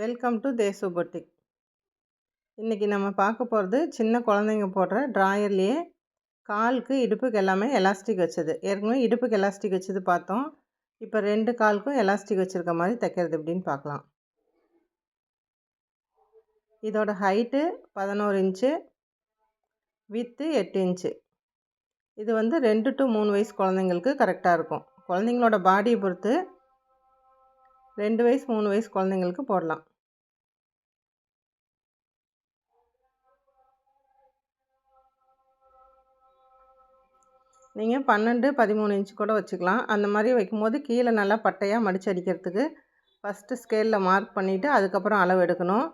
Welcome to Tezu boutique. இன்றைக்கி நம்ம பார்க்க போகிறது சின்ன குழந்தைங்க போடுற ட்ராயர்லேயே காலுக்கு இடுப்புக்கு எல்லாமே எலாஸ்டிக் வச்சது. ஏற்கனவே இடுப்புக்கு எலாஸ்டிக் வச்சது பார்த்தோம். இப்போ 2 காலுக்கும் எலாஸ்டிக் வச்சுருக்க மாதிரி தைக்கிறது எப்படின்னு பார்க்கலாம். இதோட ஹைட்டு 11 இன்ச்சு, வித்து 8 இன்ச்சு. இது 2 to 3 வயசு குழந்தைங்களுக்கு கரெக்டாக இருக்கும். குழந்தைங்களோட பாடியை பொறுத்து 2 வயசு 3 வயசு குழந்தைங்களுக்கு போடலாம். நீங்கள் 12, 13 இன்ச்சு கூட வச்சுக்கலாம். அந்த மாதிரி வைக்கும்போது கீழே நல்லா பட்டையாக மடித்து அடிக்கிறதுக்கு ஃபஸ்ட்டு ஸ்கேலில் மார்க் பண்ணிவிட்டு அதுக்கப்புறம் அளவு எடுக்கணும்.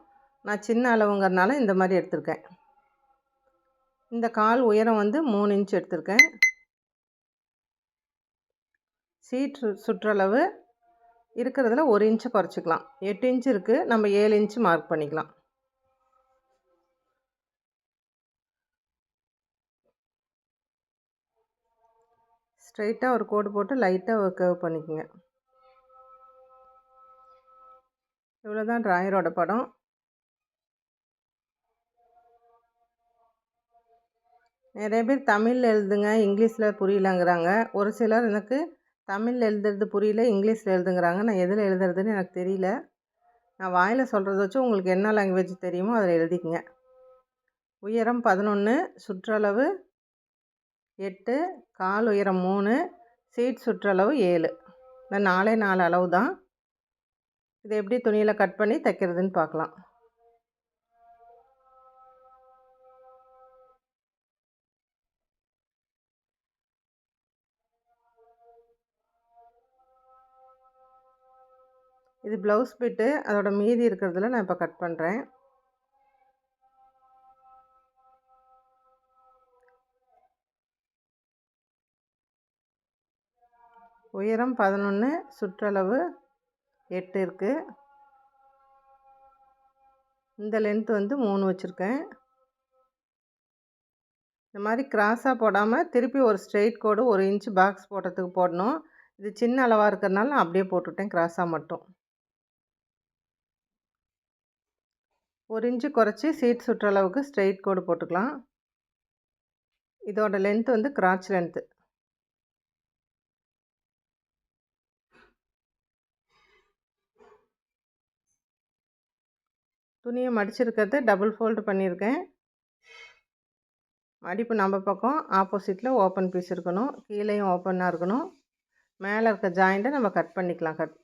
நான் சின்ன அளவுங்கிறதுனால இந்த மாதிரி எடுத்திருக்கேன். இந்த கால் உயரம் 3 இன்ச் எடுத்திருக்கேன். சீட் சுற்றளவு இருக்கிறதுல 1 இன்ச்சு குறைச்சிக்கலாம். 8 இன்ச் இருக்குது, நம்ம 7 இன்ச்சு மார்க் பண்ணிக்கலாம். ஸ்ட்ரைட்டாக ஒரு கோடு போட்டு லைட்டாக ஒரு கர்வ் பண்ணிக்கோங்க. இவ்வளோதான் ட்ராயரோட படம். நிறைய பேர் தமிழில் எழுதுங்க, இங்கிலீஷில் புரியலங்கிறாங்க. ஒரு சிலர் எனக்கு தமிழில் எழுதுறது புரியல, இங்கிலீஷில் எழுதுங்கிறாங்க. நான் எதில் எழுதுறதுன்னு எனக்கு தெரியல. நான் வாயில் சொல்கிறத வச்சு உங்களுக்கு என்ன லாங்குவேஜ் தெரியுமோ அதில் எழுதிக்கங்க. உயரம் 11, சுற்றளவு 8, கால் உயரம் 3, சீட் சுற்றளவு 7. இந்த 4 அளவு தான். இதை எப்படி துணியில் கட் பண்ணி தைக்கிறதுன்னு பார்க்கலாம். இது ப்ளவுஸ் பிட்டு, அதோட மீதி இருக்கிறதுல நான் இப்போ கட் பண்ணுறேன். உயரம் 11, சுற்றளவு 8 இருக்குது. இந்த லென்த் 3 வச்சுருக்கேன். இந்த மாதிரி கிராஸாக போடாமல் திருப்பி ஒரு ஸ்ட்ரெயிட் கோடு 1 இன்ச்சு பாக்ஸ் போடுறதுக்கு போடணும். இது சின்ன அளவாக இருக்கிறதுனால நான் அப்படியே போட்டுவிட்டேன், கிராஸாக மட்டும். 1 இன்ச்சு குறைச்சி சீட் சுற்றளவுக்கு ஸ்ட்ரெயிட் கோடு போட்டுக்கலாம். இதோட லென்த் கிராச் லென்த்து. துணியை மடிச்சிருக்கிறது டபுள் ஃபோல்டு பண்ணியிருக்கேன். மடிப்பு நம்ம பக்கம் ஆப்போசிட்டில் ஓப்பன் பீஸ் இருக்கணும், கீழேயும் ஓப்பனாக இருக்கணும். மேலே இருக்க ஜாயிண்ட்டை நம்ம கட் பண்ணிக்கலாம்.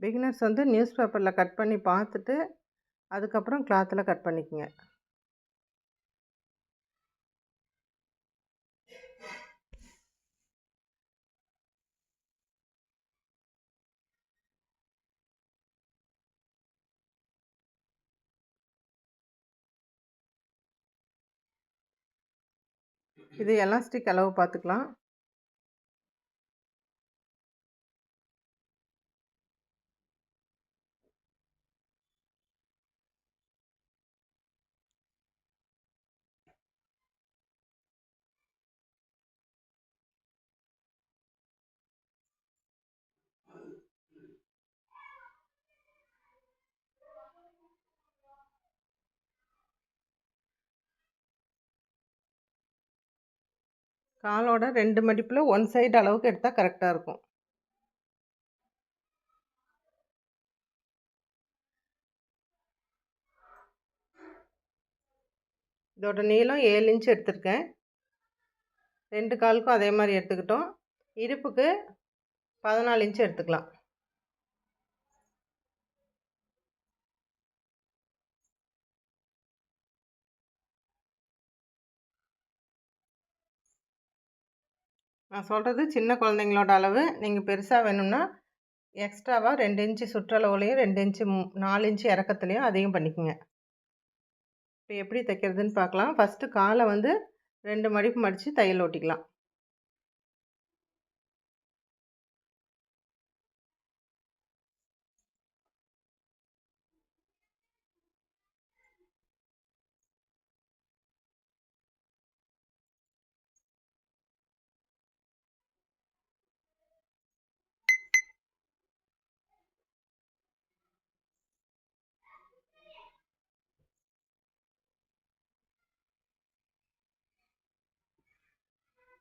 பிகினர்ஸ் நியூஸ் பேப்பரில் கட் பண்ணி பார்த்துட்டு அதுக்கப்புறம் கிளாத்தில் கட் பண்ணிக்கோங்க. இது எலாஸ்டிக் அளவு பார்த்துக்கலாம். காலோட 2 மடிப்பில் 1 சைடு அளவுக்கு எடுத்தால் கரெக்டாக இருக்கும். இதோட நீளம் 7 இன்ச் எடுத்திருக்கேன். 2 காலுக்கும் அதே மாதிரி எடுத்துக்கிட்டோம். இடுப்புக்கு 14 இன்ச் எடுத்துக்கலாம். நான் சொல்கிறது சின்ன குழந்தைங்களோட அளவு. நீங்கள் பெருசாக வேணும்னா எக்ஸ்ட்ராவாக 2 இன்ச்சு சுற்றளவுலையும் 2 இன்ச்சு 4 இன்ச்சு இறக்கத்துலையும் அதையும் பண்ணிக்கோங்க. இப்போ எப்படி தைக்கிறதுன்னு பார்க்கலாம். ஃபஸ்ட்டு காலை 2 மடிப்பு மடித்து தையல் ஓட்டிக்கலாம்.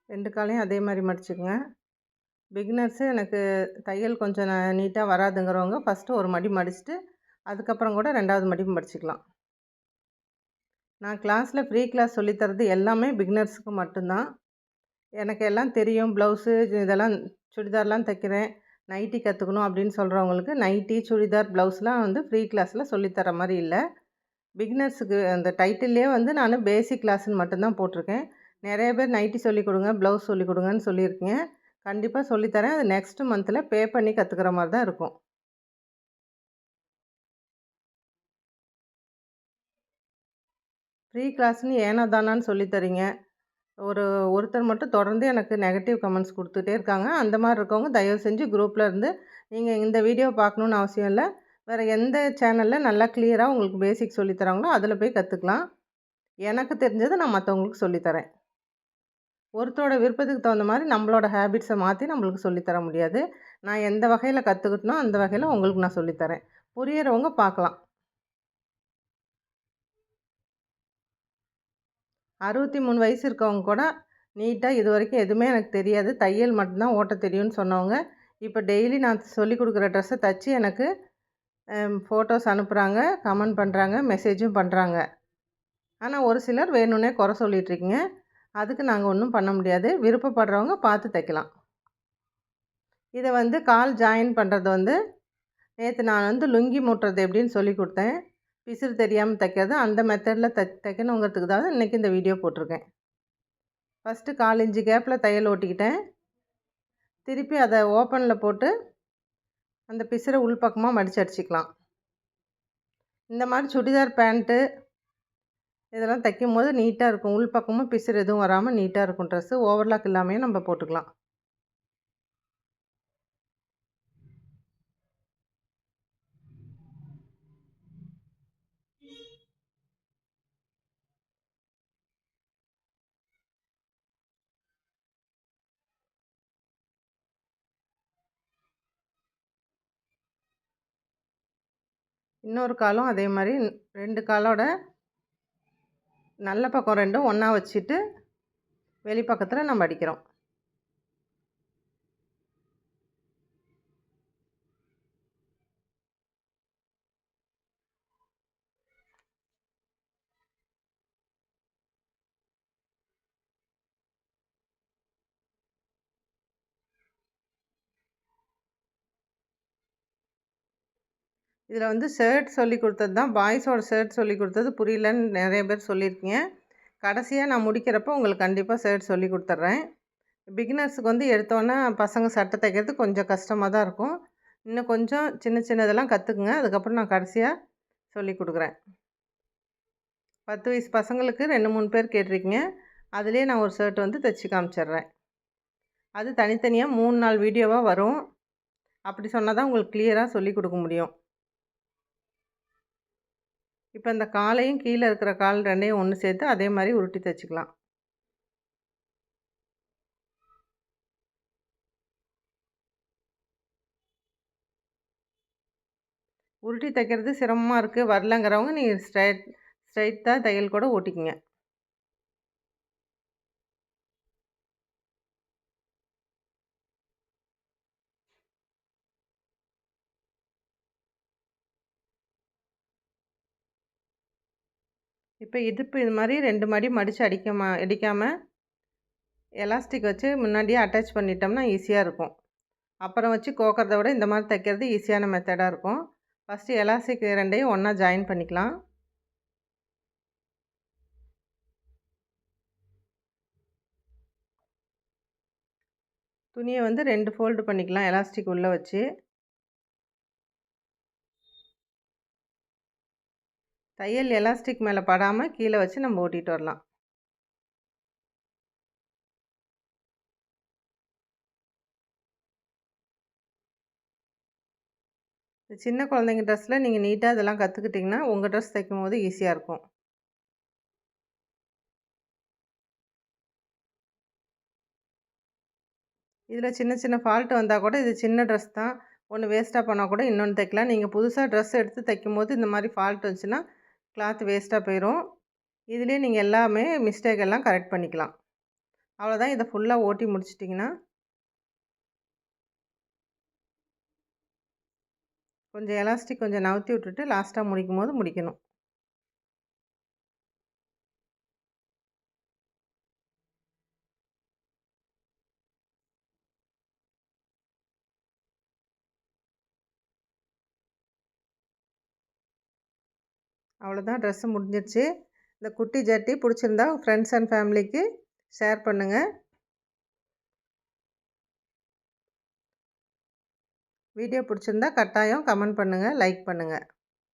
2 காலையும் அதே மாதிரி மடிச்சுக்குங்க. பிகினர்ஸு எனக்கு தையல் கொஞ்சம் நீட்டாக வராதுங்கிறவங்க ஃபஸ்ட்டு ஒரு மடி மடிச்சுட்டு அதுக்கப்புறம் கூட 2வது மடிப்பு மடிச்சுக்கலாம். நான் கிளாஸில் ஃப்ரீ கிளாஸ் சொல்லித்தரது எல்லாமே பிகினர்ஸுக்கு மட்டும்தான். எனக்கு எல்லாம் தெரியும், ப்ளவுஸு இதெல்லாம் சுடிதார்லாம் தைக்கிறேன், நைட்டி கற்றுக்கணும் அப்படின்னு சொல்கிறவங்களுக்கு நைட்டி, சுடிதார், ப்ளவுஸ்லாம் வந்து ஃப்ரீ கிளாஸில் சொல்லித்தர மாதிரி இல்லை. பிகினர்ஸுக்கு அந்த டைட்டில்லே வந்து நான் பேசிக் கிளாஸ்ன்னு மட்டும்தான் போட்டிருக்கேன். நிறைய பேர் நைட்டி சொல்லிக் கொடுங்க, ப்ளவுஸ் சொல்லிக் கொடுங்கன்னு சொல்லியிருக்கீங்க. கண்டிப்பாக சொல்லித்தரேன். அது நெக்ஸ்ட் மந்தில் பே பண்ணி கற்றுக்கிற மாதிரி தான் இருக்கும். ஃப்ரீ கிளாஸ்ன்னு ஏனோ தானான்னு சொல்லித்தரீங்க. ஒருத்தர் மட்டும் தொடர்ந்து எனக்கு நெகட்டிவ் கமெண்ட்ஸ் கொடுத்துட்டே இருக்காங்க. அந்த மாதிரி இருக்கவங்க தயவு செஞ்சு குரூப்பில் இருந்து நீங்கள் இந்த வீடியோ பார்க்கணுன்னு அவசியம் இல்லை. வேறு எந்த சேனலில் நல்லா கிளியராக உங்களுக்கு பேசிக் சொல்லித்தராங்களோ அதில் போய் கற்றுக்கலாம். எனக்கு தெரிஞ்சதை நான் மற்றவங்களுக்கு சொல்லித்தரேன். ஒருத்தரோட விருப்பத்துக்கு தகுந்த மாதிரி நம்மளோட ஹேபிட்ஸை மாற்றி நம்மளுக்கு சொல்லித்தர முடியாது. நான் எந்த வகையில் கற்றுக்கிட்டனோ அந்த வகையில் உங்களுக்கு நான் சொல்லித்தரேன். புரியிறவங்க பார்க்கலாம். 63 வயசு இருக்கவங்க கூட நீட்டாக இது வரைக்கும் எதுவுமே எனக்கு தெரியாது, தையல் மட்டும்தான் ஓட்ட தெரியும்னு சொன்னவங்க இப்போ டெய்லி நான் சொல்லிக் கொடுக்குற ட்ரெஸ்ஸை தைச்சி எனக்கு ஃபோட்டோஸ் அனுப்புகிறாங்க, கமெண்ட் பண்ணுறாங்க, மெசேஜும் பண்ணுறாங்க. ஆனால் ஒரு சிலர் வேணும்னே குறை சொல்லிகிட்ருக்கீங்க. அதுக்கு நாங்கள் ஒன்றும் பண்ண முடியாது. விருப்பப்படுறவங்க பார்த்து தைக்கலாம். இதை வந்து கால் ஜாயின் பண்ணுறது வந்து நேற்று நான் வந்து லுங்கி மூட்டுறது எப்படின்னு சொல்லி கொடுத்தேன். பிசிறு தெரியாமல் தைக்கிறது அந்த மெத்தடில் தைக்கணுங்கிறதுக்கு தான் இன்றைக்கி இந்த வீடியோ போட்டிருக்கேன். ஃபஸ்ட்டு 1/4 இன்ச்சு கேப்பில் தையல் ஓட்டிக்கிட்டேன். திருப்பி அதை ஓப்பனில் போட்டு அந்த பிசிறை உள்பக்கமாக மடித்து அடிச்சிக்கலாம். இந்த மாதிரி சுடிதார் பேண்ட்டு இதெல்லாம் தைக்கும்போது நீட்டாக இருக்கும். உள்பக்கமும் பிசிறு எதுவும் வராமல் நீட்டாக இருக்கும். ட்ரெஸ்ஸு ஓவர்லாக் இல்லாமையே நம்ம போட்டுக்கலாம். இன்னொரு காலும் அதே மாதிரி 2 காலோட நல்ல பக்கம் 2ம் ஒன்றா வச்சுட்டு வெளிப்பக்கத்தில் நம்ம அடிக்கிறோம். இதில் வந்து ஷர்ட் சொல்லி கொடுத்தது தான், பாய்ஸோட ஷர்ட் சொல்லி கொடுத்தது புரியலன்னு நிறைய பேர் சொல்லியிருக்கீங்க. கடைசியாக நான் முடிக்கிறப்போ உங்களுக்கு கண்டிப்பாக ஷர்ட் சொல்லி கொடுத்துட்றேன். பிகினர்ஸுக்கு வந்து எடுத்தோன்னே பசங்க சட்டை தைக்கிறது கொஞ்சம் கஷ்டமாக தான் இருக்கும். இன்னும் கொஞ்சம் சின்ன சின்னதெல்லாம் கற்றுக்குங்க. அதுக்கப்புறம் நான் கடைசியாக சொல்லி கொடுக்குறேன். 10 வயசு பசங்களுக்கு 2, 3 பேர் கேட்டிருக்கீங்க. அதுலேயே நான் ஒரு ஷர்ட் வந்து தைச்சி காமிச்சிட்றேன். அது தனித்தனியாக 3 நாள் வீடியோவாக வரும். அப்படி சொன்னால் தான் உங்களுக்கு கிளியராக சொல்லி கொடுக்க முடியும். இப்போ இந்த காலையும் கீழே இருக்கிற கால் 2யும் ஒன்று சேர்த்து அதே மாதிரி உருட்டி தைச்சிக்கலாம். உருட்டி தைக்கிறது சிரமமாக இருக்குது வரலங்கிறவங்க நீங்கள் ஸ்ட்ரைட்டாக தையல் கூட ஓட்டிக்குங்க. இப்போ இடுப்பு இது மாதிரி 2 மடி மடித்து அடிக்காமல் எலாஸ்டிக் வச்சு முன்னாடியே அட்டாச் பண்ணிட்டோம்னா ஈஸியாக இருக்கும். அப்புறம் வச்சு கோக்கிறத விட இந்த மாதிரி தைக்கிறது ஈஸியான மெத்தடாக இருக்கும். ஃபஸ்ட்டு எலாஸ்டிக் 2யும் ஒன்றா ஜாயின் பண்ணிக்கலாம். துணியை வந்து 2 ஃபோல்டு பண்ணிக்கலாம் எலாஸ்டிக் உள்ளே வச்சு. தையல் எலாஸ்டிக் மேலே படாமல் கீழே வச்சு நம்ம ஓட்டிகிட்டு வரலாம். சின்ன குழந்தைங்க ட்ரெஸ்ஸில் நீங்கள் நீட்டாக இதெல்லாம் கற்றுக்கிட்டிங்கன்னா உங்கள் ட்ரெஸ் தைக்கும் போது ஈஸியாக இருக்கும். இதில் சின்ன சின்ன ஃபால்ட் வந்தால் கூட இது சின்ன ட்ரெஸ் தான், ஒன்று வேஸ்ட்டாக பண்ணால் கூட இன்னொன்று தைக்கலாம். நீங்கள் புதுசாக ட்ரெஸ் எடுத்து தைக்கும்போது இந்த மாதிரி ஃபால்ட் வந்துச்சுன்னா கிளாத் வேஸ்ட்டாக போயிடும். இதிலே நீங்கள் எல்லாமே மிஸ்டேக் எல்லாம் கரெக்ட் பண்ணிக்கலாம். அவ்வளோதான். இதை ஃபுல்லாக ஓட்டி முடிச்சிட்டிங்கன்னா கொஞ்சம் எலாஸ்டிக் கொஞ்சம் நவுத்தி விட்டுட்டு லாஸ்ட்டாக முடிக்கும்போது முடிக்கணும். அவ்வளோதான், ட்ரெஸ்ஸு முடிஞ்சிருச்சு. இந்த குட்டி ஜட்டி பிடிச்சிருந்தா ஃப்ரெண்ட்ஸ் அண்ட் ஃபேமிலிக்கு ஷேர் பண்ணுங்கள். வீடியோ பிடிச்சிருந்தா கட்டாயம் கமெண்ட் பண்ணுங்கள், லைக் பண்ணுங்கள்.